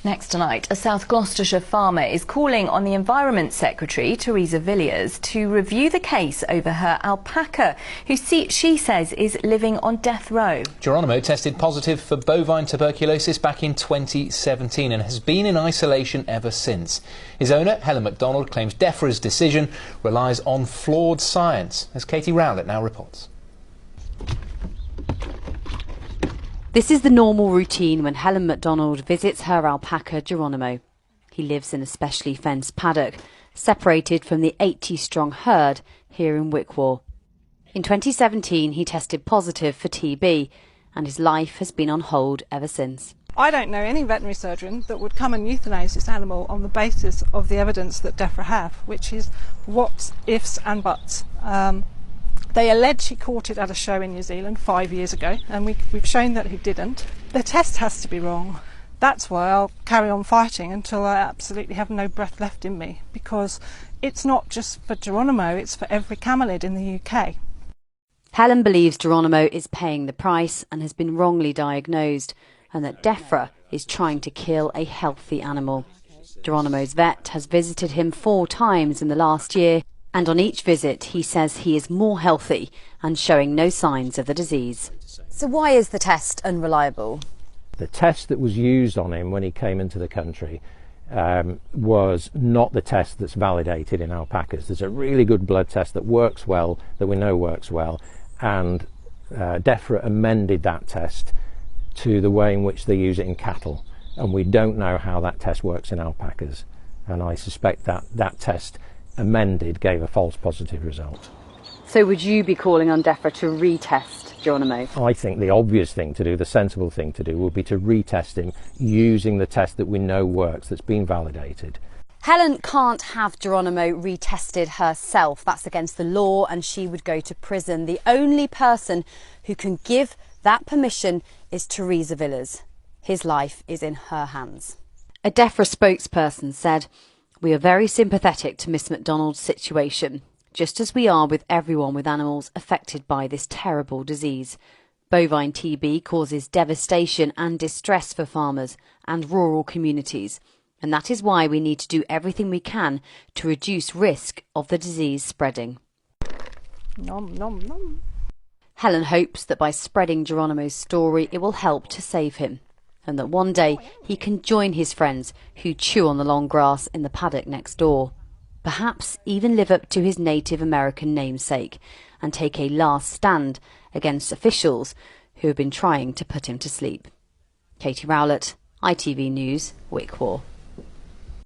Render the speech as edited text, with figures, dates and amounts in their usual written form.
Next tonight, a South Gloucestershire farmer is calling on the Environment Secretary, Theresa Villiers, to review the case over her alpaca, who she says is living on death row. Geronimo tested positive for bovine tuberculosis back in 2017 and has been in isolation ever since. His owner, Helen MacDonald, claims DEFRA's decision relies on flawed science, as Katie Rowlett now reports. This is the normal routine when Helen MacDonald visits her alpaca Geronimo. He lives in a specially fenced paddock, separated from the 80-strong herd here in Wickwar. In 2017 he tested positive for TB and his life has been on hold ever since. I don't know any veterinary surgeon that would come and euthanize this animal on the basis of the evidence that DEFRA have, which is what, ifs and buts. They allege he caught it at a show in New Zealand 5 years ago, and we've shown that he didn't. The test has to be wrong. That's why I'll carry on fighting until I absolutely have no breath left in me, because it's not just for Geronimo, it's for every camelid in the UK. Helen believes Geronimo is paying the price and has been wrongly diagnosed, and that DEFRA is trying to kill a healthy animal. Geronimo's vet has visited him 4 times in the last year, and on each visit he says he is more healthy and showing no signs of the disease. So why is the test unreliable? The test that was used on him when he came into the country was not the test that's validated in alpacas. There's a really good blood test that works well, that we know works well, and DEFRA amended that test to the way in which they use it in cattle, and we don't know how that test works in alpacas, and I suspect that that test amended gave a false positive result. So would you be calling on DEFRA to retest Geronimo? I think the obvious thing to do, the sensible thing to do, would be to retest him using the test that we know works, that's been validated. Helen can't have Geronimo retested herself. That's against the law and she would go to prison. The only person who can give that permission is Theresa Villiers. His life is in her hands. A DEFRA spokesperson said, "We are very sympathetic to Miss MacDonald's situation, just as we are with everyone with animals affected by this terrible disease. Bovine TB causes devastation and distress for farmers and rural communities, and that is why we need to do everything we can to reduce risk of the disease spreading." Nom, nom, nom. Helen hopes that by spreading Geronimo's story it will help to save him, and that one day he can join his friends who chew on the long grass in the paddock next door. Perhaps even live up to his Native American namesake and take a last stand against officials who have been trying to put him to sleep. Katie Rowlett, ITV News, Wickwar.